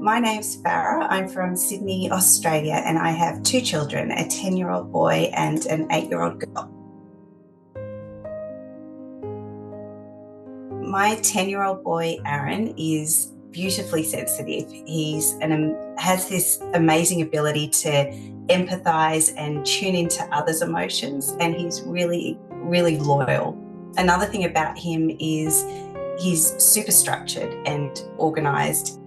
My name's Farah. I'm from Sydney, Australia, and I have two children, a 10-year-old boy and an 8-year-old girl. My 10-year-old boy, Aaron, is beautifully sensitive. Has this amazing ability to empathise and tune into others' emotions, and he's really, really loyal. Another thing about him is he's super structured and organised.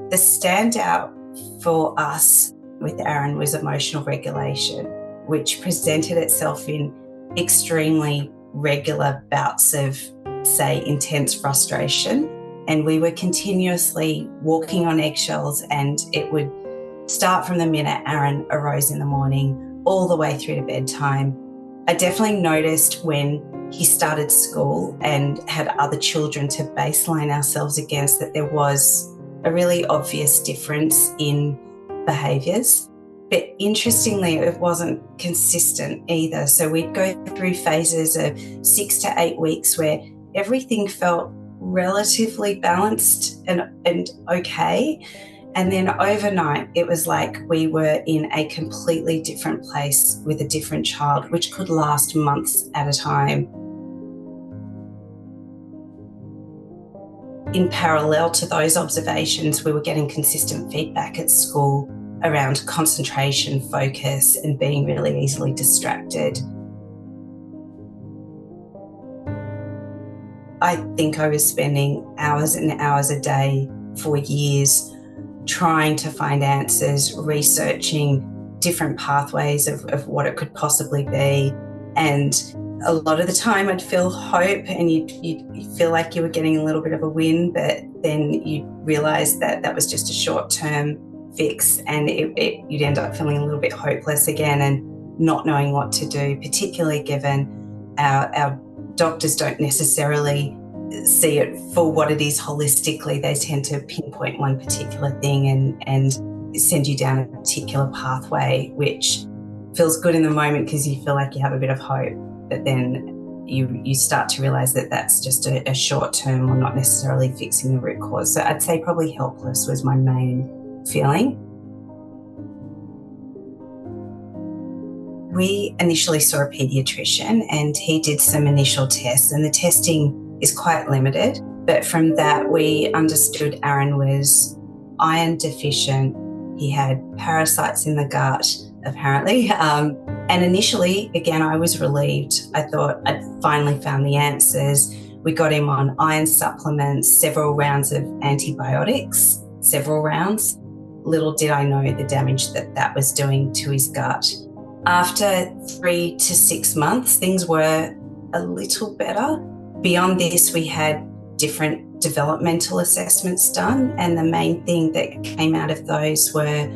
The standout for us with Aaron was emotional regulation, which presented itself in extremely regular bouts of, say, intense frustration. And we were continuously walking on eggshells, and it would start from the minute Aaron arose in the morning all the way through to bedtime. I definitely noticed when he started school and had other children to baseline ourselves against that there was a really obvious difference in behaviours. But interestingly, it wasn't consistent either. So we'd go through phases of 6 to 8 weeks where everything felt relatively balanced and okay. And then overnight, it was like we were in a completely different place with a different child, which could last months at a time. In parallel to those observations, we were getting consistent feedback at school around concentration, focus, and being really easily distracted. I think I was spending hours and hours a day for years trying to find answers, researching different pathways of what it could possibly be. And a lot of the time I'd feel hope and you'd feel like you were getting a little bit of a win, but then you'd realise that that was just a short-term fix, and you'd end up feeling a little bit hopeless again and not knowing what to do, particularly given our doctors don't necessarily see it for what it is holistically. They tend to pinpoint one particular thing and send you down a particular pathway, which feels good in the moment because you feel like you have a bit of hope. But then you start to realise that that's just a short term or not necessarily fixing the root cause. So I'd say probably helpless was my main feeling. We initially saw a paediatrician and he did some initial tests, and the testing is quite limited. But from that, we understood Aaron was iron deficient. He had parasites in the gut, apparently. And initially, again, I was relieved. I thought I'd finally found the answers. We got him on iron supplements, several rounds of antibiotics, several rounds. Little did I know the damage that was doing to his gut. After 3 to 6 months, things were a little better. Beyond this, we had different developmental assessments done, and the main thing that came out of those were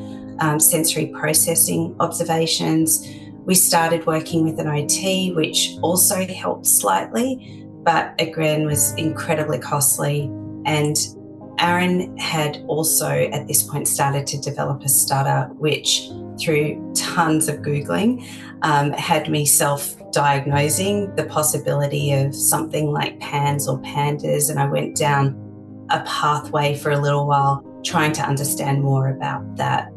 sensory processing observations. We started working with an OT, which also helped slightly, but again was incredibly costly. And Aaron had also at this point started to develop a stutter, which through tons of Googling had me self-diagnosing the possibility of something like PANS or PANDAS, and I went down a pathway for a little while trying to understand more about that.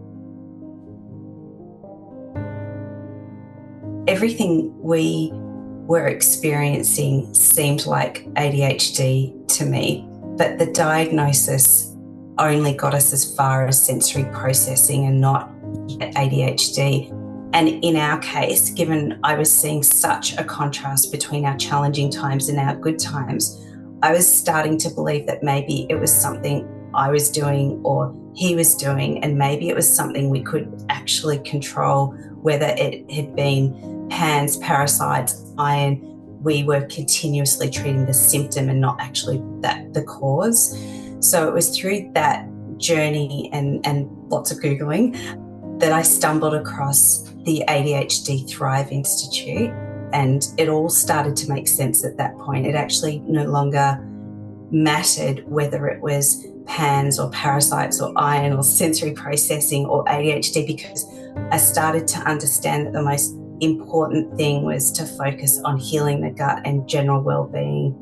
Everything we were experiencing seemed like ADHD to me, but the diagnosis only got us as far as sensory processing and not ADHD. And in our case, given I was seeing such a contrast between our challenging times and our good times, I was starting to believe that maybe it was something I was doing or he was doing, and maybe it was something we could actually control, whether it had been PANS, parasites, iron. We were continuously treating the symptom and not actually the cause. So it was through that journey and lots of Googling that I stumbled across the ADHD Thrive Institute, and it all started to make sense at that point. It actually no longer mattered whether it was PANS or parasites or iron or sensory processing or ADHD, because I started to understand that the most important thing was to focus on healing the gut and general well-being.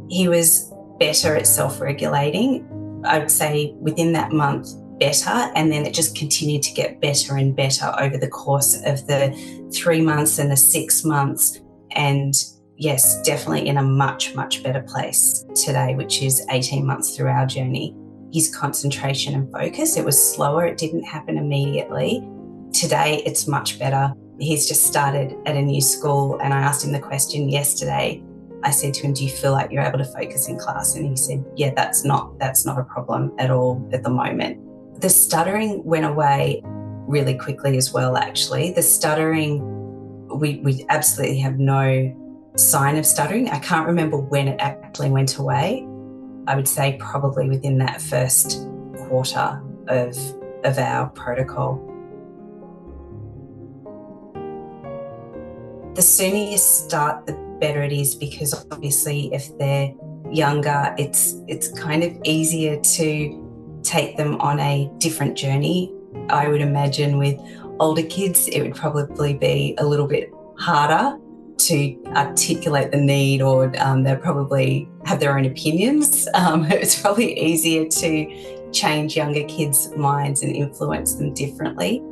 He was better at self-regulating. I would say within that month, better, and then it just continued to get better and better over the course of the 3 months and the 6 months. And yes, definitely in a much, much better place today, which is 18 months through our journey. His concentration and focus, it was slower, it didn't happen immediately. Today, it's much better. He's just started at a new school, and I asked him the question yesterday. I said to him, do you feel like you're able to focus in class? And he said, yeah, that's not a problem at all at the moment. The stuttering went away really quickly as well, actually. The stuttering, we absolutely have no sign of stuttering. I can't remember when it actually went away. I would say probably within that first quarter of our protocol. The sooner you start, the better it is, because obviously if they're younger, it's kind of easier to take them on a different journey. I would imagine with older kids, it would probably be a little bit harder to articulate the need, or they'll probably have their own opinions. It's probably easier to change younger kids' minds and influence them differently.